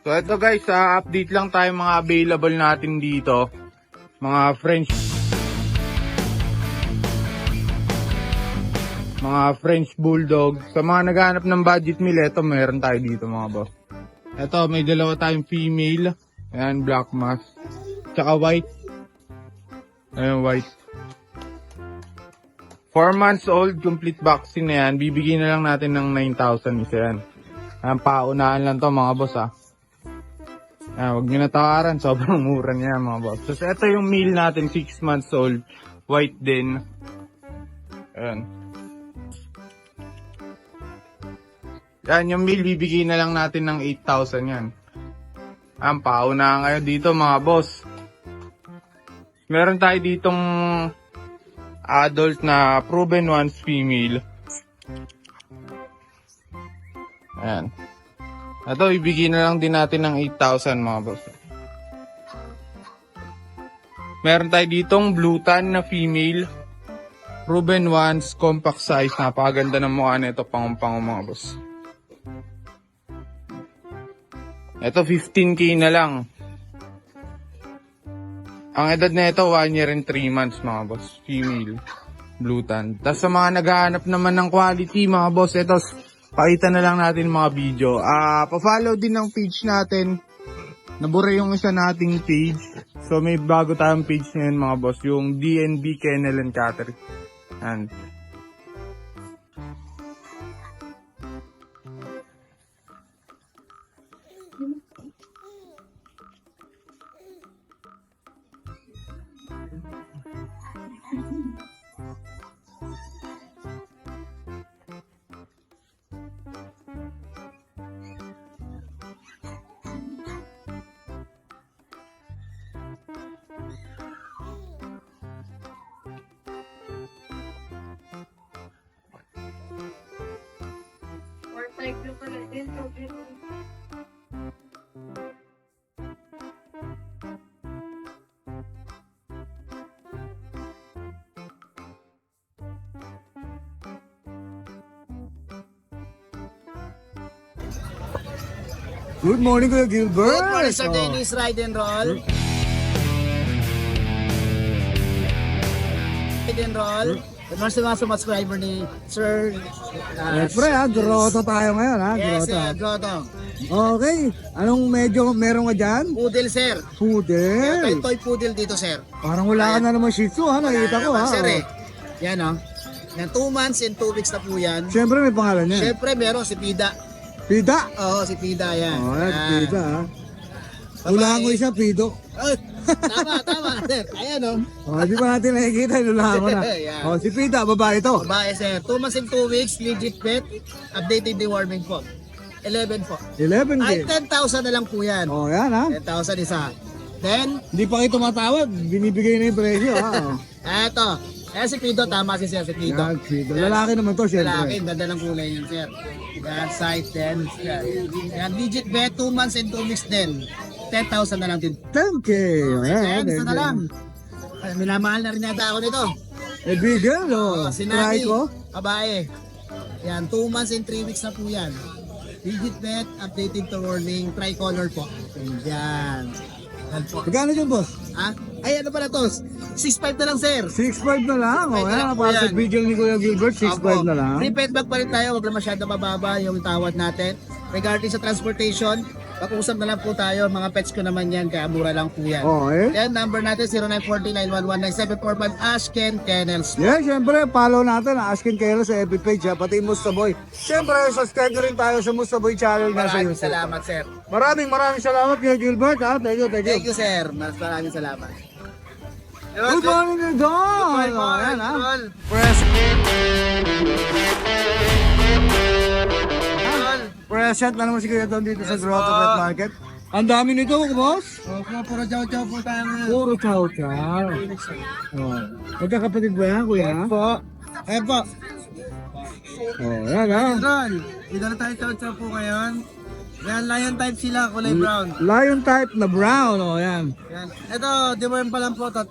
So ito guys, update lang tayo mga available natin dito. Mga French Bulldog. Sa mga naghahanap ng budget meal, ito meron tayo dito mga boss. Ito, may dalawa tayong female. Ayan, black mask. Tsaka white. Ayan, white. 4 months old, complete vaccine na yan. Bibigyan na lang natin ng 9,000 isa yan. Ayan, paunahan lang to mga boss ha. Ayan, huwag nyo natawaran. Sobrang mura niya mga boss. So, ito yung male natin, 6 months old. White din. Ayan. Yan, yung male, bibigyan na lang natin ng 8,000 yan. Ayan, paunahan ngayon dito mga boss. Meron tayo ditong adult na proven once female. Ayan. Ito, ibigay na lang din natin ng 8,000 mga boss. Meron tayo ditong blue tan na female. Proven once, compact size. Napakaganda ng mukha nito, pang-pang mga boss. Ito, 15K na lang. Ang edad na ito, 1 year and 3 months mga boss. Female. Blue tan. Tapos sa mga naghahanap naman ng quality mga boss, ito, pakita na lang natin mga video. Pa-follow din ng page natin. Nabura yung isa nating page. So may bago tayong page ngayon mga boss. Yung DNB Kennel and Cattery. And good morning, Kuya Gilbert. Good morning, Sir Dennis. Ride and roll. Ride and roll. Good morning sa mga subscriber ni Sir. Siyempre grotto tayo ngayon Yes, grotto. grotto. Okay, anong medyo meron ka dyan? Poodle, sir. Poodle. Toy poodle dito, sir. Parang wala ka na naman Shih Tzu nakita ko Naman, sir, eh. Yan, oh. Yan, 2 months and 2 weeks na po yan. Siyempre may pangalan niya. Siyempre, meron si Pida. Pida. Oo, si Pida, yan. Yan, Pida Hulaan ko isa, Pido. Oh, tama, sir. Ayan, oh. Di ba natin nakikita, hulaan ko na. Yan. Si Pida, babae to. Babae, sir. 2 months and 2 weeks, legit pet. Updated deworming po. 11 po. 11K. Ay, 10,000 na lang po yan. Yan 10,000 isa. Then, Hindi pa kayo tumatawad, binibigay na yung presyo eto. Ayan si Pido, tama si Sir, si Pido. Yan, Pido. Lalaki naman to, Lalaki, siyempre. ganda ng kulay yan, Sir. Yan, size 10. Yan, legit bet, 2 months and 2 weeks din. 10,000 na lang din. 10K. Ayan, 10,000 na lang. Ay, minamahal na rin yata ako nito. Bigel, Si Try Nani, ko. babae. Yan, 2 months and 3 weeks na po yan. Legit bet, updated to warning, tricolor po. Yan. Yan po. Magkano dyan, boss? Ha? Ay, ano pala to? 6.5 na lang, sir. 6.5 na lang. 6.5 na lang po Para sa yan. video ni Kuya Gilbert, 6.5 na lang. Free pet bag pa rin tayo, wag na masyado mababa yung tawad natin. Regarding sa transportation, pag-usap na lang po tayo, mga pets ko naman yan, kaya mura lang po yan. Yan, number natin 0940-911-9745, Ashken Kennels. Yeah, syempre, follow natin ang Askin Kayo sa FB page, pati Musta Boy. Syempre, subscribe na rin tayo sa Musta Boy channel na sa Maraming YouTube. salamat, sir. Maraming salamat Kuya Gilbert. Thank you. Thank you, sir. Maraming salamat. Good morning, Don. Good morning, Present na naman si Kuya Don dito sa Grotto Pet Market. Ang dami nito, boss. Puro chow-chow po tayo ngayon. Puro chow-chow. Magkakapatid ba yan, Kuya? Po. Po. Yan Ron, dito na tayo chow-chow po ngayon. Yan, lion type sila, kulay brown. Lion type na brown, yan. Yan. Ito, deworm pa lang po, 3.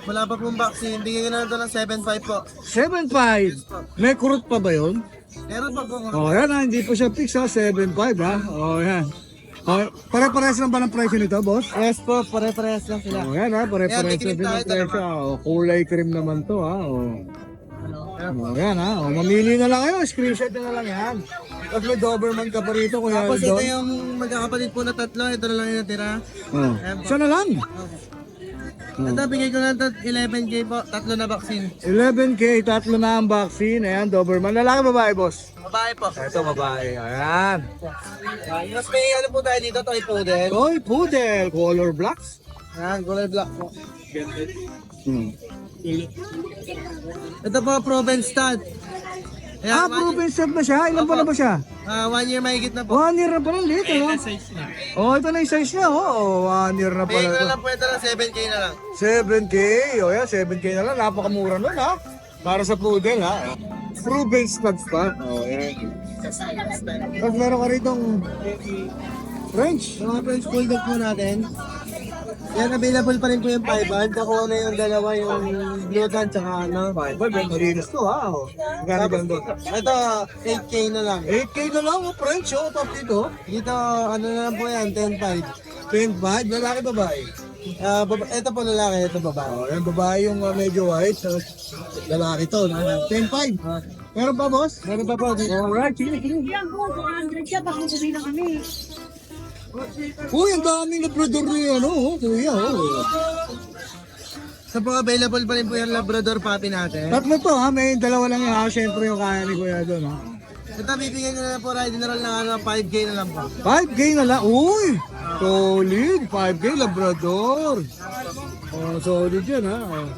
Wala pa pong vaccine. Bigyan na ito ng 7.5 po. 7.5. May kurot pa ba yun? Meron pa po. Oh, yan ha, hindi po siya fix ha, 7.5 ha. Oh, yan. Oh, pare-pares lang ba ng presyo nito, boss? Yes po, pare-parehas lang sila. Oh, yan ha, pare-pares Yan, lang din titignan ng tayo, presyo. Oh, kulay cream naman to ha. Oh. Oh, yan ha. Oh, mamili na lang kayo, screenshot na lang yan. Tapos may Doberman ka pa rito, Kuya Tapos ito Aldon. yung magkakapatid po na tatlo, ito na lang yung natira. Oh. Siya na lang. Ito, bigay ko lang ito 11K po, tatlo na vaccine. 11K, tatlo na ang vaccine. Ayan, Doberman. Lalaki babae, boss? Babae po. Ito, babae. Ayan. Mas may ano po tayo dito, toy poodle. Toy Poodle, color blacks. Yan, color black po. Hmm. Ito po, Proven stud. Ayan, Ah, proven stud na siya? Ilan pa na ba siya? 1 year mahigit na po. 1 year na pala, late, no? Oh, ito na yung size niya, oh. 1 year na Bigay pala ko na ito. lang po ito lang, 7K na lang. 7K, oh yan, 7K na lang. Napakamura nun, ha? Para sa poodle, ha? Proven studs pa. Oh, yan. Tapos meron ka ritong French. Yung mga French Bulldog po natin, yan, available pa rin po yung 5 Nakuha na yung dalawa, yung blue tan, tsaka ano. Malinis to, ha? Oh. Magkano ba doon? Ito, 8K na lang. 8K na lang, oh, French, oh, top dito. Dito, ano na lang po yan, 10.5. 10.5, lalaki babae. Ito po lalaki, ito babae. Oh, yan babae yung medyo white. So, lalaki to. 10.5. Meron pa, boss? Meron pa po. Alright, sige. Yan po, 200 siya, baka sabihin na kami. Uy, ang daming labrador niya, ano, oh, kuya, oh. So po, available pa rin po yung Labrador puppy natin. Tatlo to, ha? May dalawa lang yung ha. Siyempre yung kaya ni kuya doon, ha? Ito, bibigyan ko na lang po, Ride na lang ng 5K na lang po. 5K na lang. Uy! Solid. 5K, labrador. Oh, solid yan, ha?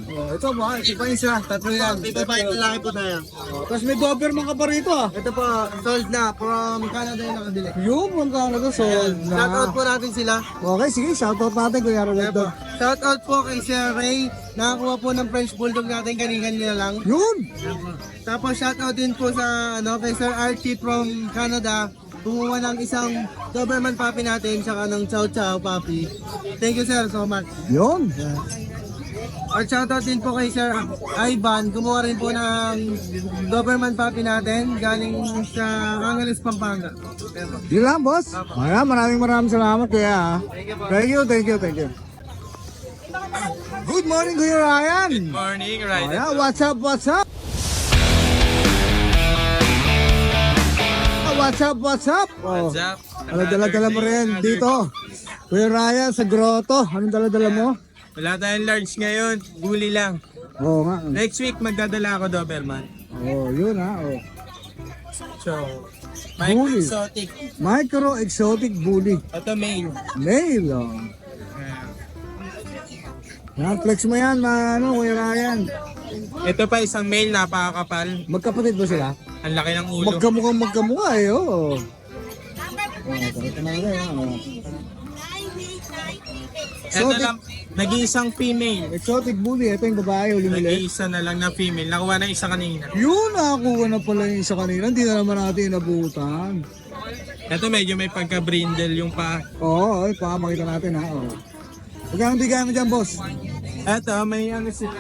Oh, ito ba? Ito pa isa. Tatlo yan. Dito pa yung lalaki po tayo. Oh, tapos may Doberman ka pa rito, ha? Ito po, sold na. From Canada yung nakabili. Yun, kung Canada, sold na. Shoutout po natin sila. Okay, sige. Shoutout natin, kuya Rolando. Shoutout po kay Sir Ray. Nakakuha po ng French Bulldog natin kanina lang. Yun! Tapos shoutout din po sa kay Sir Archie from Canada. Kumuha ng isang Doberman puppy natin tsaka ng Chow Chow puppy. Thank you sir so much. Yun! Or shoutout din po kay Sir Ivan. Kumuha rin po ng Doberman puppy natin galing sa Angeles, Pampanga. Yun lang, boss. Ayan, maraming salamat, kuya, ha? Thank you. Good morning, Kuya Ryan. Good Morning, Ayan, what's up? What's up? Oh, up? ano dala-dala mo rin dito? Kuya Ryan, sa grotto. Anong dala-dala mo? Wala tayong large ngayon, bully lang. Oo nga. Next week magdadala ako Doberman. Oh, yun ha. Oh. So, Bully. exotic. Micro exotic bully. Ito male. Male. Oh. Yan, flex mo yan, Kuya Ryan. Ito pa isang male, napakakapal. Magkapatid ba sila? Ang laki ng ulo. Magkamukha eh, oh. Pakita na rin, oh. Ito lang, nag-iisang female. Exotic bully, ito yung babae, ulit. Nag-iisa na lang na female. Nakuha na isa kanina. Yun, nakakuha na pala yung isa kanina. Hindi na naman natin inabutan. Ito medyo may pagka-brindle yung pa. Oo, ay, pamakita natin ha. Oh. Magkano bigyan mo dyan, boss? Ito, may ano sila.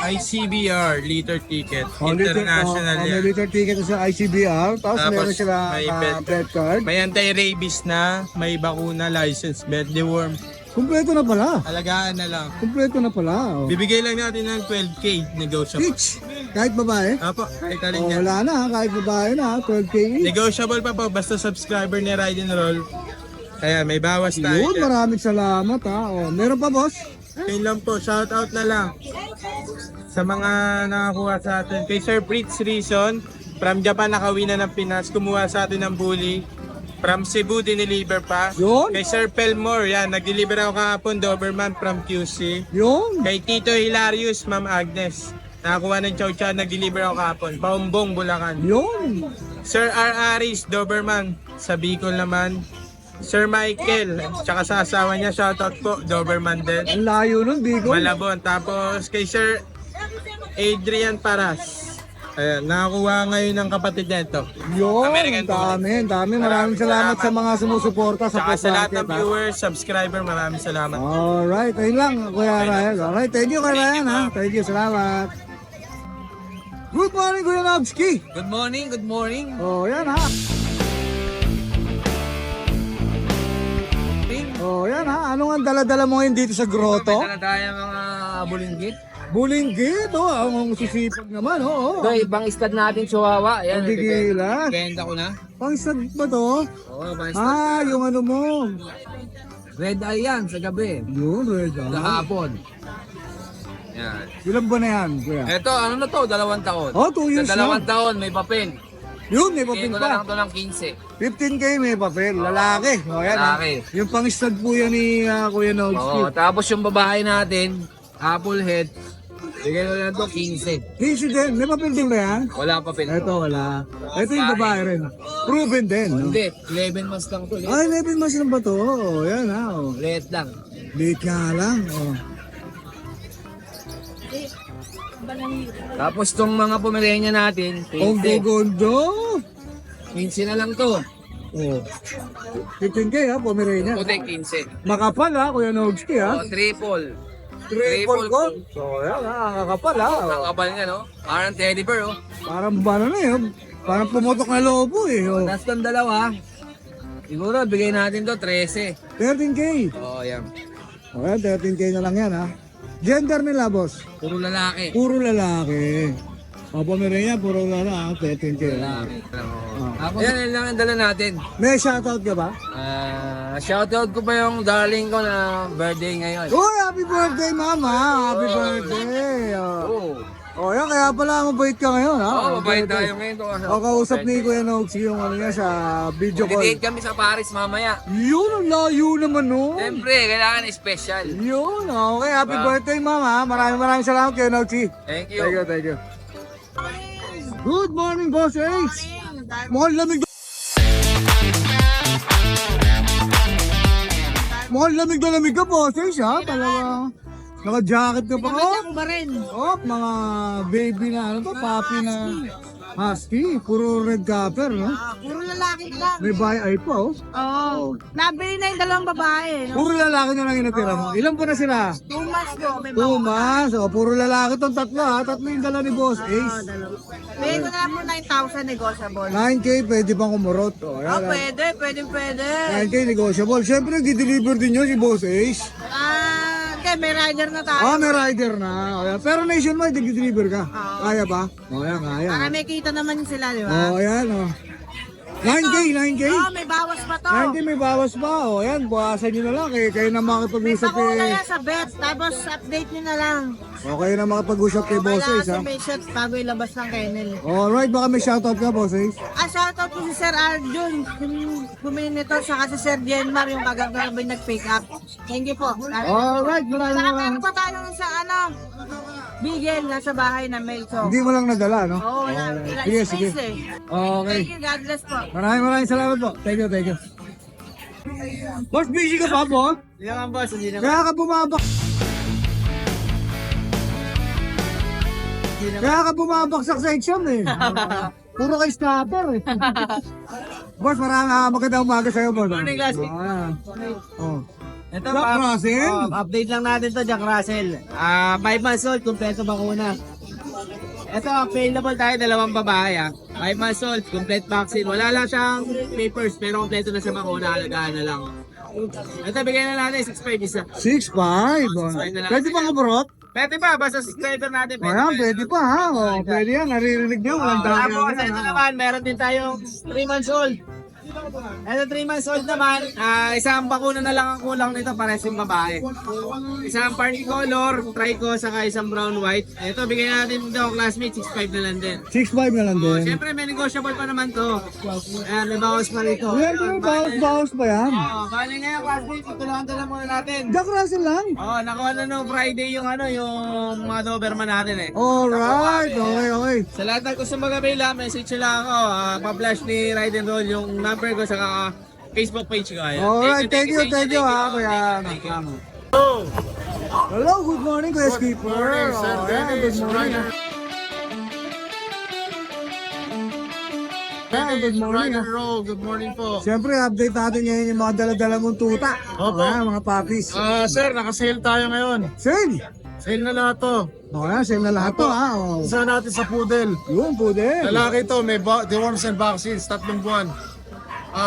ICBR, liter ticket. International May yan. liter ticket sa ICBR. Tapos Tapos, meron sila may pet- pet card. May anti-rabies na, may bakuna, license, bed deworm. Kumpleto na pala. Alagaan na lang. Kumpleto na pala. Oh. Bibigay lang natin ng 12K negotiable. Each. Kahit babae. Apo, kahit alin Oh, yan. wala na, kahit babae na. 12K each. Negotiable pa po, basta subscriber ni Ride and Roll. Kaya may bawas tayo. Yun, dyan. maraming salamat ha. Oh, meron pa, boss? Yun lang po, shoutout na lang. Sa mga nakakuha sa atin. Kay Sir Fritz Reason, from Japan nakawin na ng Pinas, kumuha sa atin ng bully. From Cebu, diniliver pa. Yun. Kay Sir Pelmore, yan, nag-deliver ako kahapon, Doberman from QC. Yun. Kay Tito Hilarious, Ma'am Agnes, nakakuha ng Chow Chow, nag-deliver ako kahapon. Paumbong, Bulacan. Yun. Sir R. Aris, Doberman, sa Bicol naman. Sir Michael, tsaka sa asawa niya, shoutout po, Doberman din. Ang layo nun, Bicol. Malabon. Tapos kay Sir Adrian Paras. Ayan, nakakuha ngayon ng kapatid niya ito. Yun, American dami. Maraming salamat sa mga sumusuporta sa Tsaka sa lahat ng Market, ha? viewers, subscriber, maraming salamat. Alright, ayun lang, Kuya Ryan. Alright, thank you, Kuya Ryan, ha? Thank you, salamat. Good morning, Kuya Nobski. Good morning. Oh, yan, ha? Oh, yan, ha? Anong ang dala-dala mo ngayon dito sa grotto? May tayo mga bulinggit. Bulinggit, oh, ang susipag naman, oh. Ito, ibang istad natin, Chihuahua. Ayan, Ang gigilan. benta ko na. Pang-stag ba to? Oo, ibang istad. Yung ano mo. Red eye yan sa gabi. Yun, red, Sa ha? hapon. Yan. Ilan ba na yan, Kuya? Ito, ano na to? 2 taon. Oh, 2 years Sa 2 taon, may papel. Yun, may Bigay papel ko na lang pa. to ng 15. 15K may papel, lalaki. O, yan, ha? Lalaki. Yung pang-stag po yan ni Kuya Nobski. Oo, tapos yung babae natin, apple head. Bigay ko na lang to 15. 15 din, may papel din ba yan? Wala papel. Ito, wala. Ito yung babae rin. Proven din, no? Hindi, 11 months lang to. Ay, 11 months lang ba to? O, yan, ha? O. Late lang. Late nga lang, o. Tapos tong mga Pomerania natin, Ang 15. gogondo! 15 na lang to. O. 15K, ha? Pomerania. Puti 15. Makapal, ha? Kuya Nobski, ha? Oh, triple. Triple gold. So, yan, ha? Kakapal, ha? O. Ang kapal nga, no? Parang teddy bear, oh. Parang ano na yun. Parang pumutok na lobo, eh. O. Tapos tong dalawa, siguro bigay natin to 13. 13K. Oh, yan. O, yan, 13K na lang yan, ha? Gender nila, boss? Puro lalaki. Puro lalaki. O, Pomerania, puro lalaki, 13K. Lalaki. Yan, yan lang ang dala natin. May shoutout ka ba? Shoutout ko pa yung darling ko na birthday ngayon. Uy, happy birthday, mama! Happy birthday! Oh, Yan, kaya pala mabait ka ngayon, ha? oh, mabait Birthday. tayo ngayon. O, kausap ni Kuya Nox yung ano niya sa video Date call. kami sa Paris mamaya. Yun, ang layo naman, no? Siyempre, kailangan special. Yun, okay. Happy birthday, mama. Maraming salamat kay Noxie. Thank you. Thank you. Good morning, Boss Ace. Mukhang lamig. Mukhang lamig na lamig ka, Boss Ace, ha? Talaga. Naka-jacket ka pa, oh. Ako ba rin? Oh, mga baby na, ano to, papi na husky. Puro red capper, no? Puro lalaki lang. May ay pa, oh. Oo. Nabili na yung 2 babae. No? Puro lalaki na lang yung natira mo. Ilan po na sila? 2 months ko. May Tumas. O, puro lalaki tong tatlo, ha? Tatlo yung dala ni Boss Ace. Bigay ko na lang po 9,000 negotiable. 9K, pwede pang kumurot. O, Oh, yan. pwede. 9K negotiable. Siyempre, di-deliver din yun si Boss Ace. Okay, may rider na tayo. Ah, may rider na. O, yan. Pero nationwide, di-deliver ka. Oo. Kaya ba? O, yan, kaya. Para may kita naman sila, di ba? O, yan, o. 9K. Oo, may bawas pa to. 9K may bawas pa. O, yan, buwasan nyo na lang. Kayo na May makipag-usap pakula kay... yan sa bet. Tapos update nyo na lang. O, kayo na makipag-usap kay Boss Kailangan Ace, ha? sa may shot bago ilabas ng kennel. Alright, baka may shoutout ka, Boss Ace. Shoutout po si Sir Arjun. Yung bumili nito, saka si Sir Jenmar, yung kagabi nag-pick up. Thank you po. Alright, maraming Saka maraming. meron pa tayo sa Bigel, nasa bahay na may so. Hindi mo lang nadala, no? Oo, wala. Wala Sige, space sige. eh. Okay. Thank you, God bless po. Maraming salamat po. Thank you. Boss, busy ka pa, boss? Hindi naman boss, hindi naman. Kaya ka bumabaksak sa exam eh. Puro kay stopper eh. Boss, magandang umaga sa'yo, boss. Morning, classmate. Oh. Ito, Jack Russell? update lang natin to, Jack Russell. 5 months old, kumpleto bakuna. Ito, available tayo, 2 babae. 5 months old, complete vaccine. Wala lang siyang papers, pero kumpleto na sa bakuna, alagaan na lang. Ito, bigyan na natin, 6.5 isa. 6'5". Pwede pa kaburot? Pwede pa, basta subscriber natin. Ayan, pwede pa ha. Oh, pwede yan, naririnig niyo. Walang dami. Tapos, ito naman, meron din tayong 3 months old. Ito 3 months old naman, isang bakuna na lang ang kulang nito para sa babae. Isang party color, trico, saka isang brown white. Ito, bigyan natin dito, classmate, 6.5 na lang din. 6'5" na lang din. Siyempre, may negotiable pa naman to. May bawas pa rito. Yan, bawas pa yan. Bali ngayon, classmate, tutulungan muna natin. Jack Russell lang. Nakuha na no Friday yung yung mga Doberman natin eh. Alright, okay. Sa lahat ng gusto mag-avail, message nyo lang ako. Pa-flash ni Ride and Roll yung number ko sa Facebook page ko. Ayan. Alright, thank you ha, kuya. Thank you. Hello, good morning, Kuya Skipper. Good morning. Good morning. Rock and roll. Good morning po. Siyempre, update natin ngayon yung mga dala-dala mong tuta. Opo. Mga puppies. Sir, naka-sale tayo ngayon. Sale! Sale na lahat to. Sale na lahat to, ha? Isa natin sa poodle. Yun, pwede. Lalaki to, may deworms and vaccines, 3 buwan.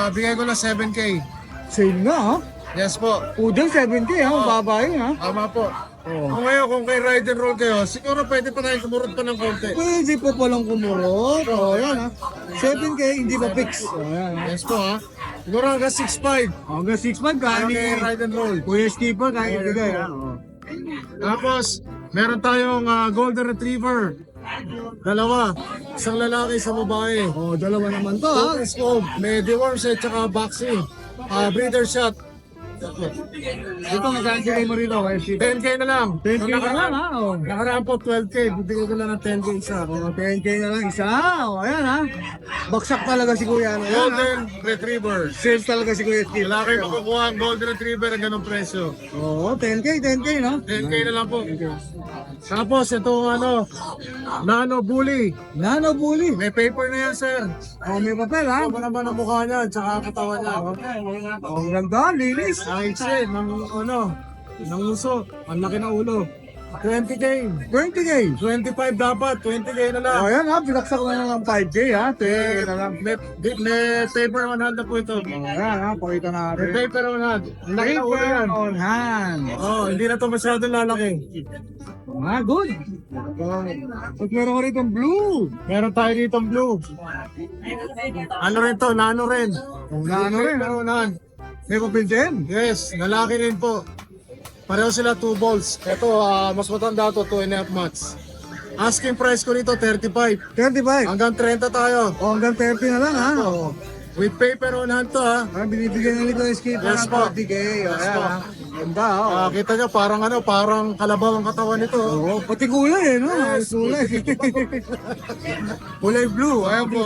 Bigay ko na 7K. Sale na, ha? Yes po. Poodle 70, ha? Babae, ha? Tama po. Kung ngayon, kung kay ride and roll kayo, siguro pwede pa tayo kumurot pa ng konti. Pwede po palang kumurot. Yan, ha? 7K, hindi pa fix. Yan, ha? Yes po ha. Siguro hanggang 6'5". Hanggang 6 months, kaya Okay, ride and roll. Kuya Skipper, kaya ibigay, ha? Tapos, meron tayong golden retriever. Dalawa. Isang lalaki, isang babae. Dalawa naman to, ha? Scope, may deworms at saka vaccine. Breeder shot. Ito, magkano bigay mo rito, Kuya Skipper? 10K na lang. 10K na lang, ha? Nakaraan po 12K. Bibigyan ko lang ng 10K isa. 10K na lang isa. Ayan, ha? Baksak talaga si Kuya. Ayan, ha? Golden retriever. Sales talaga si Kuya Skipper. Lalaki makukuha ang golden retriever ng ganong presyo. 10K, no? 10K na lang po. Tapos itong nano bully. Nano bully. May paper na yan, sir. May papel, ha? Ano naman ang mukha niya, tsaka katawan niya. Ang ganda, linis. Nakikse, ng uso. Ang laki ng ulo. 20K. 20K. 25 dapat, 20K na lang. Ayan, ha? Binaksak na lang ng 5K, ha? 20K na lang. May paper on hand na po ito. Ayan, ha? Pakita May natin. paper on hand. Ang laki ng ulo Paper yan. on hand. Hindi na to masyadong lalaki. Good. At meron ko rito blue. Meron tayo dito blue. Ano rin to? Nano rin. Nano rin, ha? Paper on hand. May papel din. Yes, lalaki rin po. Pareho sila 2 balls. Ito, mas matanda to, 2.5 months. Asking price ko nito, 35. 35. Hanggang 30 tayo. Hanggang 30 na lang, ha? With paper on hand to, ha. Binibigyan na nito ng skipper Yes, ng po. 40K. Yes, Ayan, po. ha? Ganda, ha? Kita nyo, parang kalabaw ang katawan nito. Pati kulay, no? Kulay. Kulay blue. Ayan po.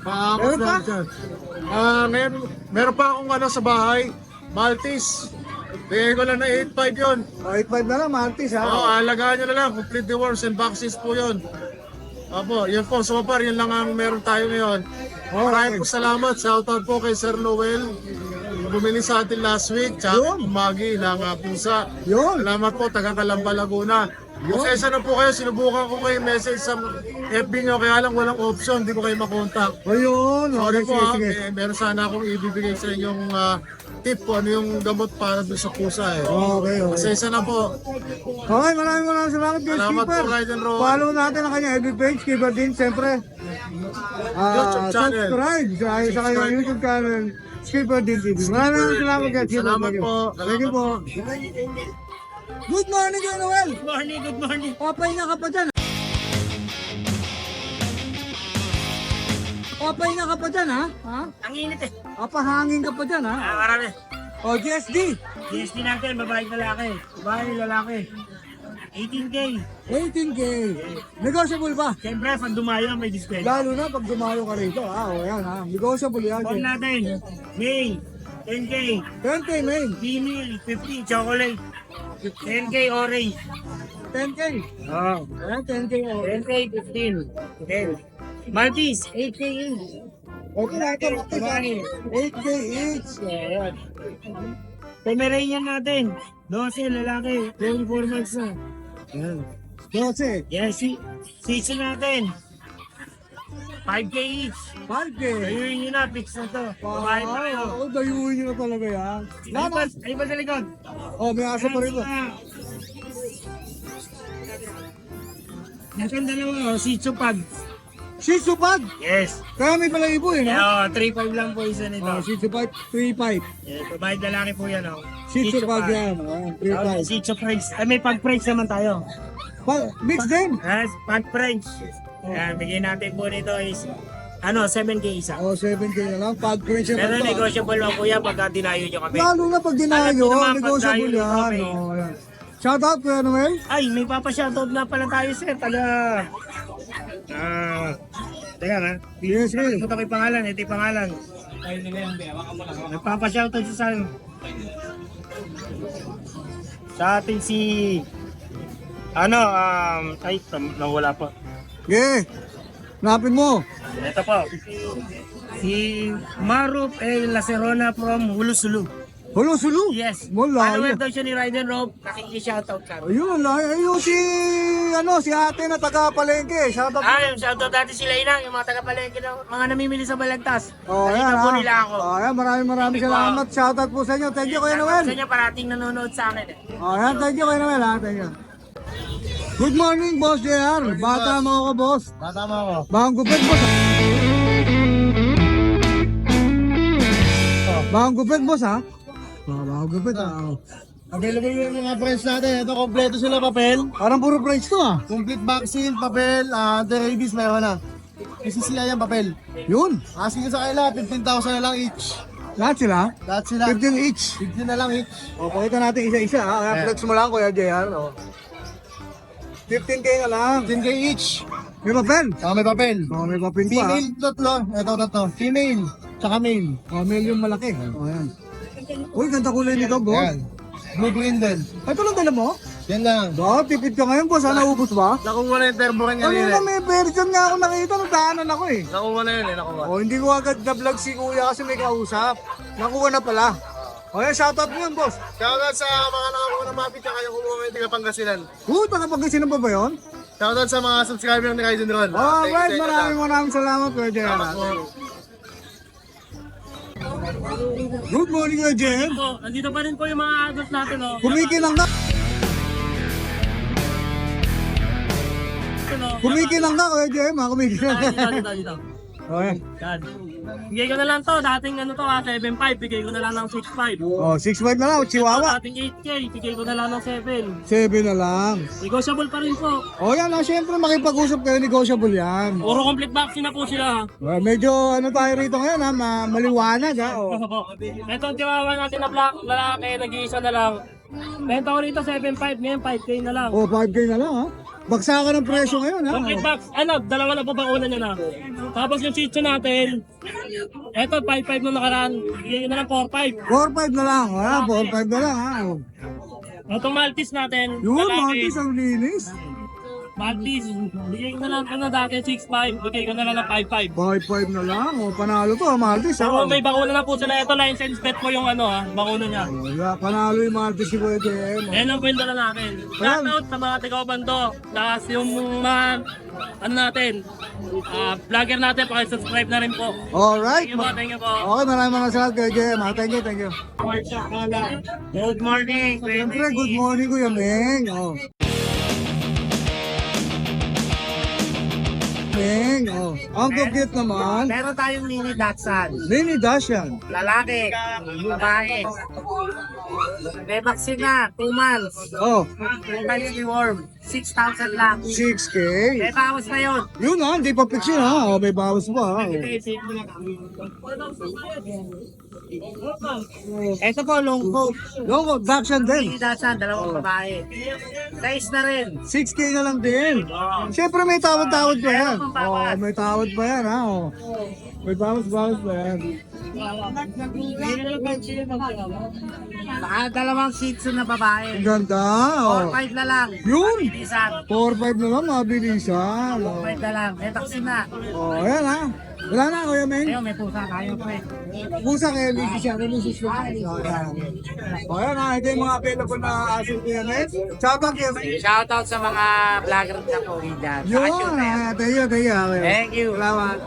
Paakot Meron pa? lang dyan. Ngayon, meron pa akong sa bahay. Maltese. Bigay ko lang na 8.5 yun. 8.5 na lang, Mantis, ha? Alagaan nyo na lang. Complete deworms and vaccines po yun. Apo, yun po. So far, yun lang ang meron tayo ngayon. Maraming po salamat. Shoutout po kay Sir Noel. Bumili sa atin last week. Tsaka umagi ng pusa. Yun. Salamat po, taga Calamba, Laguna. Pasensya na po kayo, sinubukan ko kayo message sa FB nyo, kaya lang walang option, hindi ko kayo makontak. Ayun. Sorry Okay, po ha, sige. meron sana akong ibibigay sa inyong tip kung ano yung gamot para doon sa pusa eh. Okay. Pasensya na po. Okay, maraming salamat, Kuya Salamat Skipper. po, Ride and Roll. Follow natin ang kanya FB page, Skipper din, siyempre. YouTube channel. Subscribe sa kanyang YouTube channel, Skipper din TV. Maraming salamat, Kuya Skipper. Salamat Thank you. po. Thank you po. Good morning, Kuya Noel. Good morning. Papahinga ka pa dyan. Papahinga ka pa dyan, ha? Ang init eh. Papahangin ka pa dyan, ha? Marami. O, GSD. DSP natin, babae lalaki. Babae lalaki. 18K. 18K. Negotiable ba? Siyempre, pag dumayo may discount. Lalo na pag dumayo ka rito, ha? O, yan, ha? Negotiable yan. Huwag natin. May 10K. 10K, main. Female, 50 chocolate. 10K orange. 10K. Oh. Ayan, 10K. O. 10K 15. 10. Maltese, 8K each. Okay na ito. 8K each. Ayan. Pomeranian natin. 12 lalaki. 24 months na. Ayan. 12. Yes, season natin. 5K each. 5K. Ayun yun na, fix na to. Babae pa kayo. Oo, dayuhin nyo na talaga yan. Ay ba sa likod? Oh, may aso pa rin ba? Itong dalawa, si Chupag. Shih Tzu Pug. Yes. Kaya may balahibo eh, no? Oh, 3.5 lang po isa nito. Oh, Shih Tzu Pug, 3.5. Yes, babae lalaki po yan, oh. Shih Tzu Pug yan. Oh, 3.5. Si Chupag. Ay, may pag-French naman tayo. Mix din. Yes, pag-French. Ayan, bigyan natin po nito is 7K isa. Oh, 7K na lang. Pag French Pero naman to. negotiable lang po yan pagka dinayo nyo kami. Lalo na pag dinayo, Alam niyo naman, negotiable pag yan. dayo, Oh, yan. Shout out, Kuya Noel. Ay, may papashoutout na pala tayo, sir. Teka na. Yes, sir. Ito yung pangalan, ito yung pangalan. Nagpapashoutout sa saan? Sa atin si... nawala po. Okay. Napin mo. Ito po. Si Marup El Lacerona from Hulusulu. Hello, Sulu. Yes. Wala. Follower daw siya ni Ryden Rob. Nakiki-shoutout ka. Ayun, ayun si ate na taga Palengke. Shout out. Yung shoutout dati sila Inang, yung mga taga-palengke ng mga namimili sa Balagtas. Oh, Nakita yan, po ha? nila ako. Oh, yan, maraming salamat. Shout out po sa inyo. Thank you, Kuya Sa Noel. inyo parating nanonood sa akin eh. Oh, yan, thank you, Kuya Noel, ha. Thank you. Good morning, Boss JR. Bata mo ako, boss. Bata mo ako. Bahang gupit, boss. Bahang gupit, boss, ha? Bahang gupit, ha? Available yung mga friends natin. Ito, kompleto sila papel. Parang puro price to, ha? Complete vaccine, papel, anti-rabies, meron na. Kasi sila yung papel. Yun. Asking ko sa kanila, 15,000 na lang each. Lahat sila? Lahat sila. 15 each. 15 na lang each. O, pakita natin isa-isa, ha? Kaya flex mo lang, Kuya JR, o. 15K na lang. 10K each. May papel. Saka may papel. O, may papel pa, ha? Female, tatlo. Ito. Female, tsaka male. O, mail yung malaki. O, yan. Uy, ganda kulay nito, boss. Yan. Blue green din. Ito lang dala mo? Yan lang. Ba, tipid ka ngayon, boss. Sana ubos ba? Nakuha na yung turbo rin Ano na, may version nga ako nakita. Nagdaanan ako, eh. Nakuha na yun nakuha. O, hindi ko agad na-vlog si Kuya kasi may kausap. Nakuha na pala. O, yan, shoutout mo yun, boss. Shoutout sa mga nakakuha ng mapit tsaka yung kumuha ng Pangasinan. Tagapagkasinan pa ba yun? Shoutout sa mga subscriber ng Ryzen Ron. Alright, maraming salamat, Kuya JR. Good morning, Kuya JR. Nandito pa rin po yung mga adults natin, oh. Kumikinang ka. Kumikinang ka, Kuya JR. Kumikinang ka. Dito. Okay. Yan. Bigay ko na lang to, dating 7.5, bigay ko na lang ng 6.5. Oh, 6.5 na lang, Chihuahua. Dating 8K, bigay ko na lang ng 7. 7 na lang. Negotiable pa rin po. O yan, syempre makipag-usap kayo, negotiable yan. Puro complete vaccine na po sila. Medyo tayo rito ngayon ha, maliwanag ha. O. Ito ang chihuahua natin na black, lalaki, nag-iisa na lang. Benta ko rito 7.5, ngayon 5K na lang. O, 5K na lang ha. Bagsakan ng presyo ngayon ha. Complete box, dalawa na po bakuna niya na. Tapos yung shih tzu natin, eto 5.5 nung nakaraan, bigay ko na lang 4.5. 4.5 na lang, ha? 4.5 na lang ha. O. Itong Maltese natin, Yun, lalaki. Montis, ang linis. Maltese, bigay ko na lang dati 6.5, bigay ko na lang ng 5.5. 5.5 na lang. O, panalo to ha, Montis ha. Pero may bakuna na po sila, ito license pet po yung bakuna niya. Wala, panalo yung Montis si Kuya JM. Yan ang kwento na natin. Shoutout sa mga taga-Bando, lakas yung mga natin, vlogger natin, pakisubscribe na rin po. Alright. Thank you po. Okay, maraming salamat Kuya JM ha. Thank you. Good morning. Siyempre, good morning Kuya Meng. O. Meng, o. Ang cute naman. Meron tayong mini Dachshund. Mini Dash yan. Lalaki, babae. May vaccine na, 2 months. Oh, 2 times rewarm, 6,000 lang. 6K. May bawas na yun. Yun ha, hindi pa fix yun ha. O, may bawas pa ha. O. Ito po, long coat. Long Dachshund Mini din. Dachshund, dalawang babae. Size na rin. 6K na lang din. Siyempre may tawad-tawad pa yan. Meron pang bawas. Oh, may tawad pa yan ha. O. May bawas pa yan. Baka dalawang Shih Tzu na babae. Ang ganda. O. 4-5 na lang. Yun. Bilisan. 4-5 na lang, mabilisan. O. 4-5 na lang. May vaccine na. Oh, ayan ha. Wala na Kuya Meng. Ayun, may pusa tayo po eh. Pusa kaya Lady siya. Ano si Sweet? O ayan ha, ito yung mga available na asin Kuya Meng. Shoutout Kuya Meng. Shoutout sa mga vlogger na po dyan. Yun, tayo. Thank you. Salamat.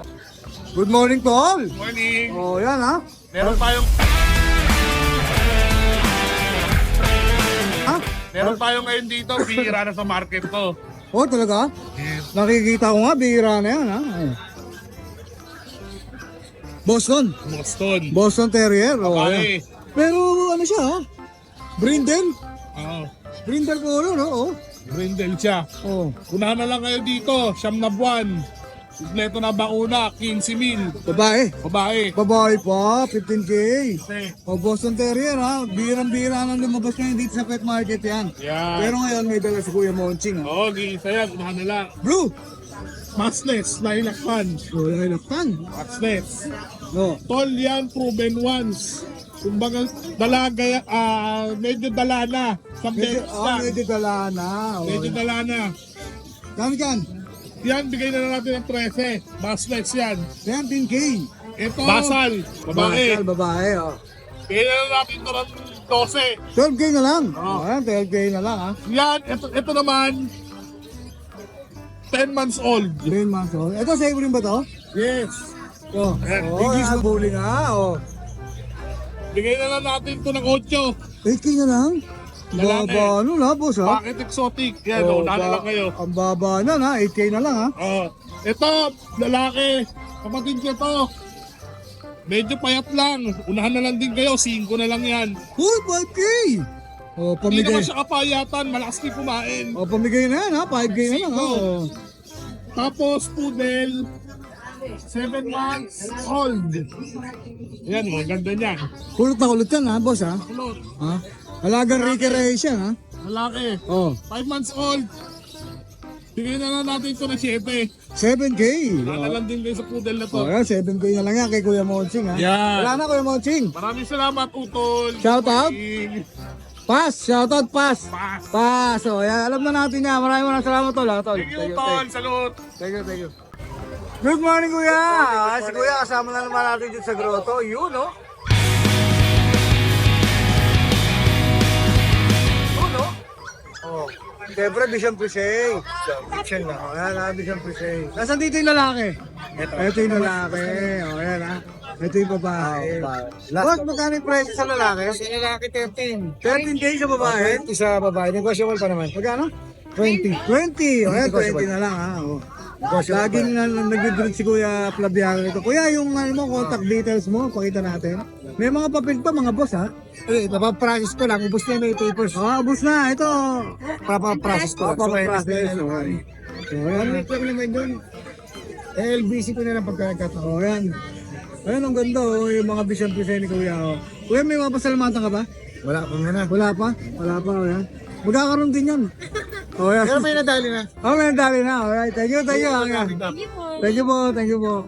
Good morning to all. Morning! Oh, yan ha. Meron tayong Ha? Meron tayo ngayon dito, bihira na sa market to. Oh, talaga? Nakikita ko nga, bihira na yan ha. Oh. Boston. Boston. Boston Terrier. Oh, Babae. yan. Pero ano siya ha? Brindle. Oo. Brindle color, no? Oh. Brindle siya. Oh. Unahan na lang kayo dito, 9 na buwan. Kompleto na bakuna, 15,000. Babae. Babae. Babae pa, 15K. O Boston Terrier ha, birang-bira nang lumabas ngayon dito sa pet market yan. Yan. Pero ngayon may dala si Kuya Monching ha. Oo, giisa yan. Unahan na lang. Blue! Maskless, lilac fan. O, yan ang tan. Maskless. No. Tol yan, proven once. Kumbaga, dalaga, medyo dala na. Some Medyo, days lang. medyo dala na. O, Medyo dala na. Kami kan? Yan, bigay na natin ng 13. Maskless yan. 17K. Ito. Basal, babae. Basal, babae, oh. Kaya na natin ito ng 12. 12K na lang. Oh, ayan, 12K na lang, ha. Yan, ito naman, 10 months old. 10 months old. Ito, save rin ba to? Yes. Oh, Ayan, oh, bigis na. bully nga, oh. Bigay na lang natin ito ng 8. 8K na lang? Lalaki. Baba, ano na, boss, ha? Bakit exotic? Yan, oh, na lang kayo. Ang baba na, ha? 8K na lang, ha? Ito, lalaki. Kapatid ko to. Medyo payat lang. Unahan na lang din kayo. 5 na lang yan. Uy, 5K! Oh, Hindi pamigay. naman siya kapayatan. Malakas din kumain. Oh, pamigay na yan, ha? 5K na lang, ha? Oh. Tapos, poodle. 7 months old. Yan, mga ganda niyan. Kulot na kulot yan, ha, boss, ha? Kulot. Ha? Alagang Ricky Reyes yan, ha? Lalaki. Oh, 5 months old. Bigyan na lang natin ito ng 7. 7K. Wala lang din kayo sa poodle na to. Oh, yan, 7K na lang yan kay Kuya Monching, ha? Yan. Wala na, Kuya Monching. Maraming salamat, Utol. Shout out. Pass, shoutout, pass. Pass. Pass, oh, yan. Alam na natin yan. Maraming salamat, tol, ha, tol. Thank you, Utol. Salute. Thank you. Good morning, Kuya. Si Kuya, kasama na naman natin dito sa grotto. Yun, no? Yun, no? Oh. Siyempre, Vision Presay. Vision na. Oh, yan, ha, Vision Presay. Nasaan dito yung lalaki? Ito yung lalaki. Oh, yan, ha. Ito yung babae. Boss, magkano yung presyo sa lalaki? Sa lalaki 13. 13K sa babae? 20 sa babae. Negotiable pa naman. Magkano? 20. 20. O yan, 20 na lang, ha. Oh. Laging nag-drink si Kuya Flaviano nito. Kuya, yung ano mo, contact details mo, pakita natin. May mga papel pa, mga boss, ha? Eh, papaprocess ko lang. Ubus na yung papers. Ah, boss na. Ito. Papaprocess ko. Papaprocess. Ano lang naman yun? LBC ko na lang pagkakataon. Oh, yan. Ayan, ang ganda, oh, yung mga Vision Presay ni Kuya, oh. Kuya, may mga pasalamatan ka ba? Wala pa muna. Wala pa? Wala pa, oh, yan. Magkakaroon din yan. Oh, yan. Pero may nadali na. Oh, may dali na. Alright, thank you. Thank you po.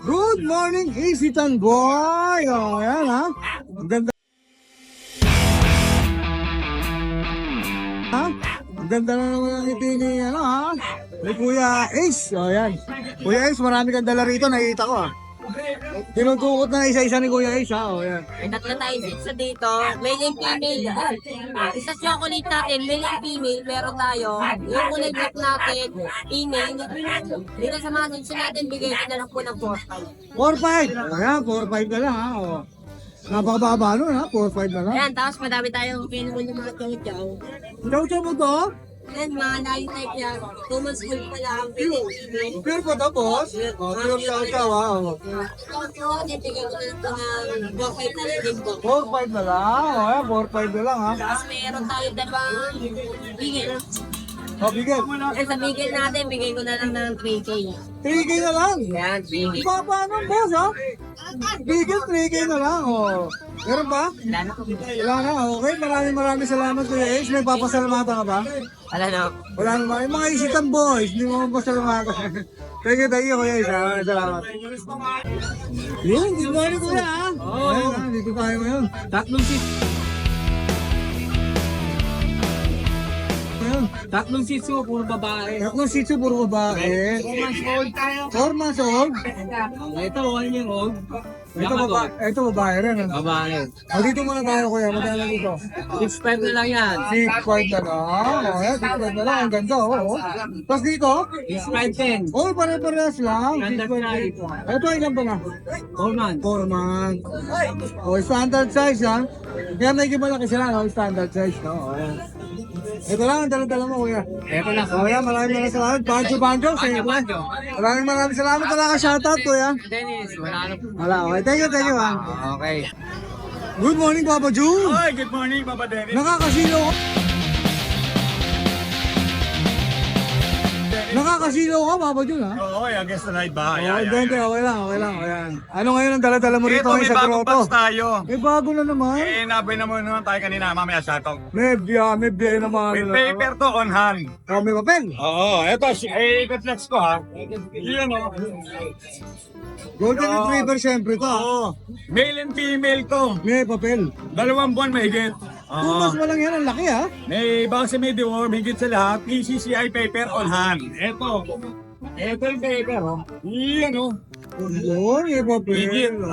Good morning, Isitan Boy. Oh, yan, ha. Ang ganda. Ha? Ang ganda na naman ang ngiti ni, ano, ha? Ni Kuya Ace. Oh, yan. Kuya Ace, marami kang dala rito. Nakita ko, ha. Tinutukot na isa-isa ni Kuya Ace, ha. Oh, yan. May tatlo tayo sa dito, male and female. Isa chocolate natin, male and female, meron tayo. Yung kulay black natin, female. Dito sa mga dito natin, bigay ko na lang po ng 4-5. 4-5. Ayan, 4-5 na lang, ha. Oh. Napakababa nun, ha. 4-5 na lang. Ayan, tapos madami tayong available ng mga chow-chow. Chow-chow mo to? Then, mga layo type niya, 2 months old pa lang, female. Pure po to, boss? Oh, pure chow-chow, ha. Oh. Chow-chow, then bigay ko na lang po ng 4-5 na lang din po. 4-5 na lang. Oh, ayan, 4-5 na lang, ha. Tapos meron tayo dalawang bigay. Oh, bigay. Eh, sa bigay natin, bigay ko na lang ng 3K. 3K na lang. Yan, 3K. Baba nun, boss, ha? Bigay, 3K na lang, oh. Meron ba? Wala na. Wala na, okay. Maraming salamat, Kuya Ace. May papasalamatan ka ba? Wala na. Wala naman. Yung mga isitan boys, hindi mo mapasalamatan. Thank you, Kuya Ace. Salamat. Yun, good morning, Kuya, ha? Oo. Dito tayo ngayon. Tatlong Shih Tzu, puro babae. Tatlong Shih Tzu, puro babae. 4 months old tayo. 4 months old. Ito, 1 year old. Ito babae rin. Ano? Babae. O, dito muna tayo, Kuya. Magkano dito? 6'5 na lang yan. 6.5 na lang. Oh, ayan, 6.5 na lang. Ang ganda, oh. Tapos dito? 6'5 Oh, pare-parehas lang. Standard 6.5. size. Ito, ilan ba na? 4 months. 4 months. Oh, standard size, ha? Kaya medyo malaki sila, no? Standard size, no? Oh, ayan. Ito lang, ang dala-dala mo, Kuya. Ito na. Oh, ayan, maraming salamat. Banjo, sa'yo. Maraming salamat. Wala ka shoutout, Kuya. Dennis, wala na po. Wala, okay. Thank you, ha. Okay. Good morning, Papa June. Hi, good morning, Papa Dennis. Nakakasilo ka. Nakakasilo ka, Papa Jun, ha? Oo, against the night ba? Oo, dente, okay lang. Ayan. Ano ngayon ang dala-dala mo rito Ito, ngayon may sa bagong grotto? batch tayo. May bago na naman. Nabay naman tayo kanina, mamaya shoutout. May biya naman. With paper to on hand. Oh, may papel. Oo, eto, i-flex ko ha. Yun o. Golden Retriever, syempre to, ha? Oo, male and female to. May papel. 2 buwan mahigit. Pumas mo lang yan, ang laki, ha? May base medium, higit sa lahat, PCCI paper on hand. Eto yung paper, oh. Yan, oh. Yun, iba pa.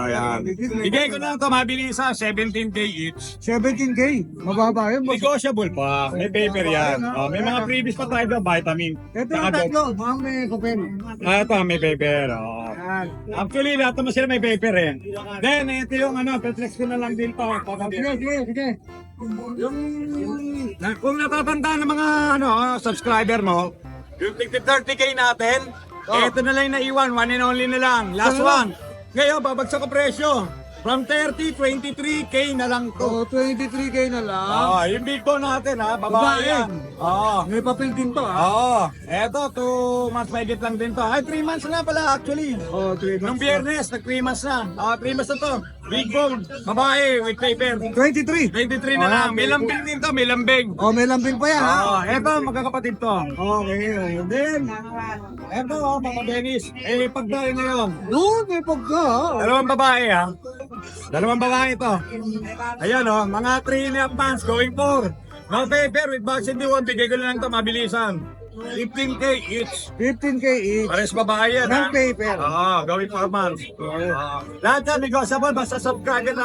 Ayan. Bigay ko na ito, mabili sa 17K each. 17K. Mababa yun, boss. Negotiable pa. May paper yan. Oh, may mga previous pa tayo doon, vitamin. Ito yung tatlo, mga may kupin. Ito, may paper. Oh. Actually, lahat naman sila may paper eh. Then, ito yung petlex ko na lang din to. Sige. Kung natatanda ng mga subscriber mo, yung 30K natin, ito na lang yung naiwan, one and only na lang. Last one. Ngayon, babagsak ko presyo. From 30, 23K na lang to. 23K na lang. Yung big bone natin ha, babae yan. May papel din to, Eto, 2 months mahigit lang din to. Ay, 3 months na pala actually. 3 Nung biyernes, nag 3 months na. 3 months na to. Big bone, babae with paper. 23. 23 na lang. May lambing din to, may lambing. May lambing pa yan, ha? Eto, magkakapatid to. Okay. Then, Eto, mga Dennis. Pagdayo ngayon. doon, may pagka, ha? Dalawang babae ha. Dalawang babae ito. Ayan mga 3.5 months going for. No paper with vaccine D1. Bigay ko na lang ito, mabilisan. 15K each. 15K each. Pares babae yan ha. Ng paper. Going for a month. Lahat yan negotiable. Basta subscribe ng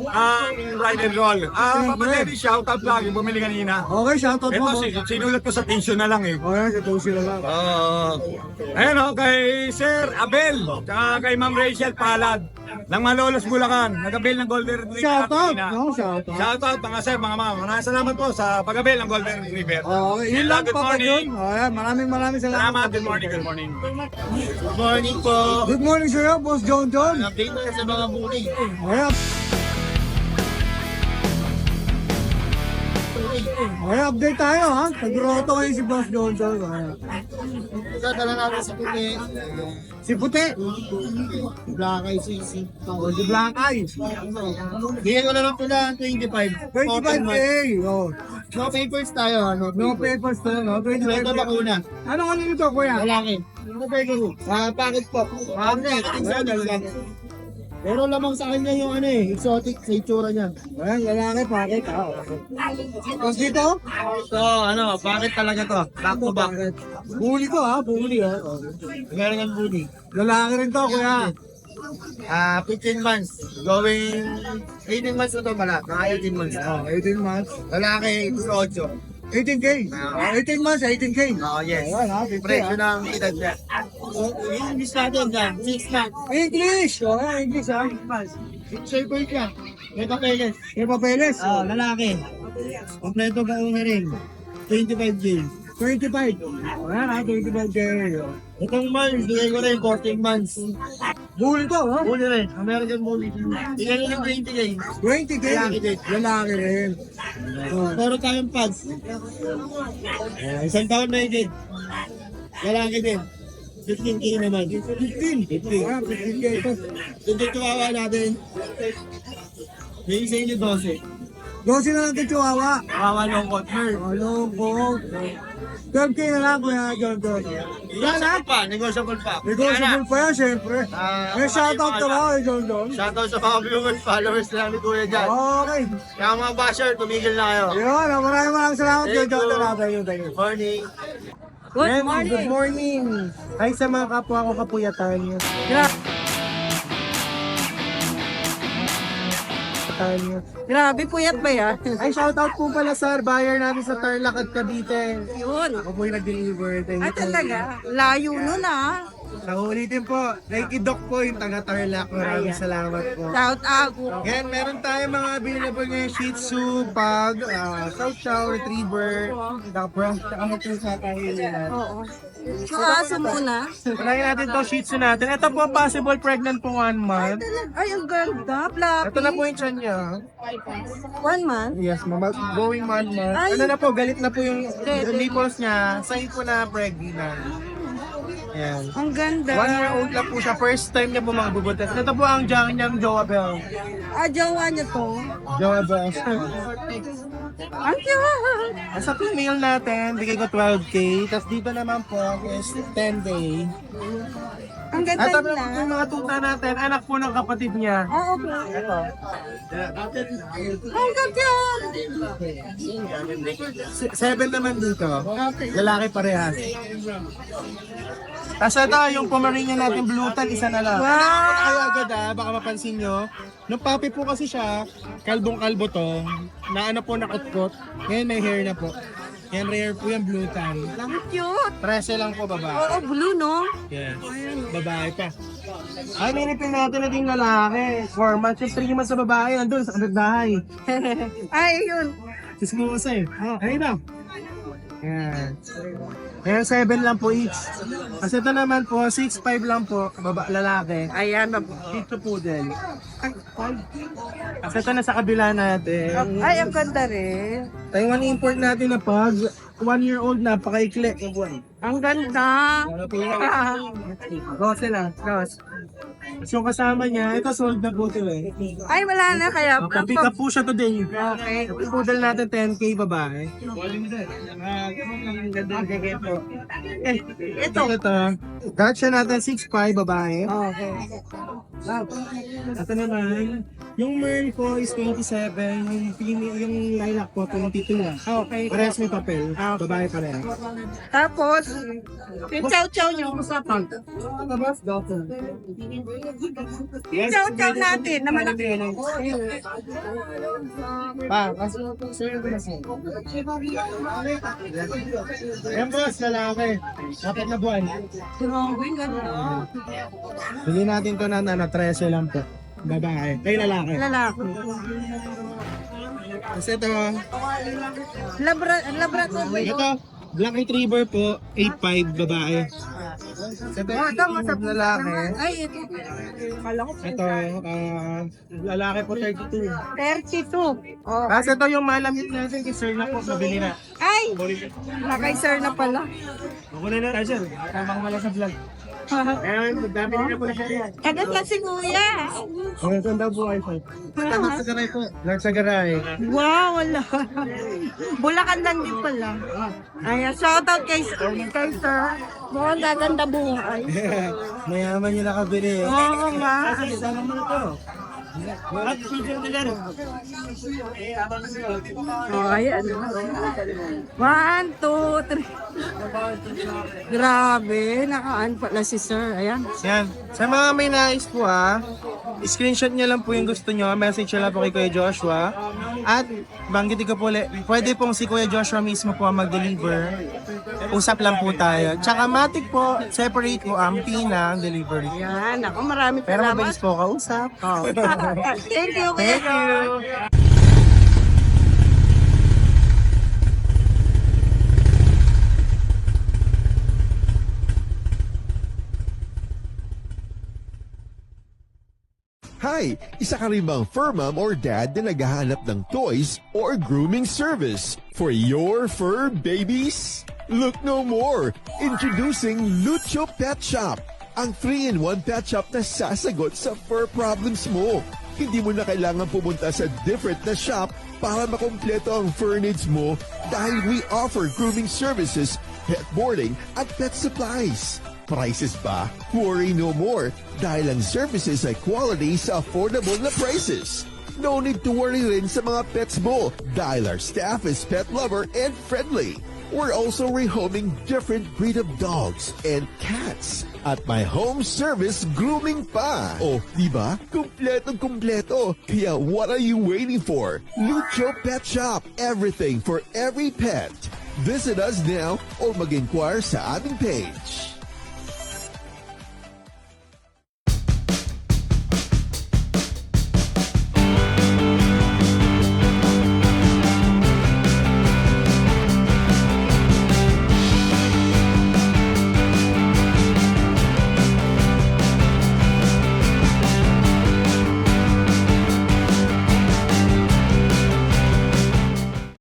ang ride and roll. Papa Dennis, shoutout lagi. Bumili kanina. Okay, shoutout mo, Ito, boss. sinulat ko sa tissue na lang eh. Okay, ito sila lang. Ayun kay Sir Abel, tsaka kay Ma'am Rachel Palad ng Malolos, Bulacan. Nag-abel ng Golden Retriever. Shoutout. kanina. Shoutout. Shoutout mga sir, mga ma'am. Maraming salamat po sa pag-abel ng Golden Retriever. Okay, yun lang Good pa morning. yun. Maraming Salamat. salamat. Good morning. Good morning. Good morning po. Good morning sa'yo, Boss John. Update tayo sa mga buli. Okay, update tayo, ha? Nag-roto ngayon si Boss John. Ito tala namin sa puti. Si Puti. Black Eye Sisi. Si Black Eyes. Bigyan ko na lang ito ng 25. 25K. No papers tayo. No papers to, no? Ito 25K. bakuna. Anong ano nito, kuya? Lalaki. Ito pwede ko. Packet po. Pero lamang sa kanya yung exotic sa itsura niya. Ayan, lalaki, pakit, ha? Tapos dito? So, packet talaga to. Back to back. Buli ko, ha? Buli, ha? Meron ng buli. Lalaki rin to, kuya. 15 months. Going 18 months na to pala. Mga 18 months. 18 months. Lalaki, 18. 18K. 18 months, 18K. Yes. Ayan, ha? 50, Presyo ha? ng edad niya. Yung English natin dyan, 6 months. English! Okay, English, ha? Shaper siya. May papeles. May papeles. Lalaki. Kompleto ba yung ring? 25K. 25. Ayan, ha? 25K. Itong months, bigay ko rin 14 months. Buli to, ha? Uli rin, American Bully. Bigay ko ng 20K. 20K. Lalaki din. Lalaki rin. Meron tayong pads. Isang taon na higit. Lalaki din. 15K naman. 15. 15K ito. Ito chihuahua natin. May isa inyo 12. 12 na lang ito, chihuahua. Chihuahua long coat merl. Ano po? 12K na lang, kuya John. Negotiable pa, negotiable pa. Negotiable pa yan, syempre. May shoutout ka ba, kay John? Shoutout sa mga viewers, followers lang ni Kuya dyan. Okay. Kaya mga basher, tumigil na kayo. Yun, maraming salamat, Thank John. you. Thank you. Morning. Good morning. Hi sa mga kapwa ko kapuyatan. Grabe, puyat ba yan? Ay, shoutout po pala sa buyer natin sa Tarlac at Cavite. Yun. Ako po yung nag-deliver. Ay, talaga. Layo nun, ah. Nakulitin po. Nike Doc po yung taga Tarlac. Maraming salamat po. Shout out. Ngayon, meron tayong mga available ngayon Shih Tzu, Pug, South Chow, Retriever, Dapper, ano po sa tayo nila. Oo. So, aso muna. Unahin natin to Shih Tzu natin. Ito po possible pregnant po 1 month. Ay, ang ganda. Fluffy. Ito na po yung tiyan niya. 1 month. Yes, going 1 month. Ay. Ano na po, galit na po yung nipples niya. Sign po na pregnant. Yan. Ang ganda. 1 year old lang po siya. First time niya po mga bubutas. Ito po ang jang niyang Joa Bell. Ah, jowa niya to. Joa Bell. Ang cute. Sa female natin, bigay ko 12K. Tapos dito naman po is 10K. Ang ganda At nila. yung mga tuta natin, anak po ng kapatid niya. Oo, okay. Ang cute. 7 naman dito. Lalaki parehas. Tapos ito, yung Pomeranian natin blue tan, isa na lang. Wow! Kayo agad baka mapansin nyo. Nung puppy po kasi siya, kalbong-kalbo to, na ano po nakutkot. Ngayon may hair na po. Yan, rare po yung blue tan. Ang cute! 13 lang po babae. Oo, blue, no? Yes. Babae pa. Ay, minipin natin na din lalaki. 4 months, yung 3 months sa babae, nandun sa kanagdahay. Ay, yun. Sismusa eh. Ayun na. Yan. Ayan, 7 lang po each. Kasi ito naman po, 6'5 lang po, lalaki. Ayan, Dito poodle. Kasi ito na sa kabila natin. ay, ang ganda rin. Taiwan import natin na pag 1-year-old na, pakaikli. Ang ganda. Rose lang. Rose. So kasama niya, ito sold na po ito eh. Ay, wala na kaya. Pick up po siya today. Okay. Yung poodle natin 10K babae. Ito. Gotcha natin 6'5 babae. Okay. Ito naman, yung Merl ko is 27, yung lilac ko 22 lang. Okay. Parehas may papel, babae pa rin. Tapos, yung chow-chow nyo. Yung chow-chow natin na malaki. Ayan boss, lalaki. Dapat na buwan. Grabe, ganda. Bili natin to na 13 lang po. Babae. Ay, lalaki. Lalaki. Kasi ito, Labra ko ba yun? ito, Black Retriever po, 8'5 babae. Ito, masap lalaki. Ay, ito. Ito, lalaki po 32. 32. Oh. Kasi ito yung malamit natin kay Sir na po, mabili na. Ay! Nakay sir na pala. Ako na na, Sir. Tamang wala sa vlog. Ayun, dami na po na siya. Agad lang si kuya. Ang ganda po ay Sir. Tama sa garay po. Lang sa garay. Wow, wala. Bulacan lang din pala. Ayan, shoutout kay sir. Mukhang gaganda buhay. Mayaman yung nakabili. Oo nga. Sana mo na to. At picture nila rin. Oh, ayan. 1, 2, 3. Grabe, nakaan pala si sir. Ayan. Yan. Sa mga may nais po screenshot niya lang po yung gusto nyo. Message niya lang po kay Kuya Joshua. At banggitin ko po ulit, pwede pong si Kuya Joshua mismo po ang mag-deliver. Usap lang po tayo. Tsaka matik po, separate po ang pina ang delivery. Ayan, ako marami Pero salamat. mabilis po kausap. Thank you, Thank kuya. you. Hi! Isa ka rin bang fur mom or dad na naghahanap ng toys or grooming service for your fur babies? Look no more! Introducing Lucho Pet Shop, ang 3-in-1 pet shop na sasagot sa fur problems mo. Hindi mo na kailangan pumunta sa different na shop para makumpleto ang fur needs mo dahil we offer grooming services, pet boarding at pet supplies. Prices ba? Worry no more dahil ang services ay quality sa affordable na prices. No need to worry rin sa mga pets mo dahil our staff is pet lover and friendly. We're also rehoming different breed of dogs and cats at my home service grooming pa. Oh, di ba? Kumpletong-kumpleto. Kaya what are you waiting for? Lucho Pet Shop. Everything for every pet. Visit us now or mag-inquire sa aming page.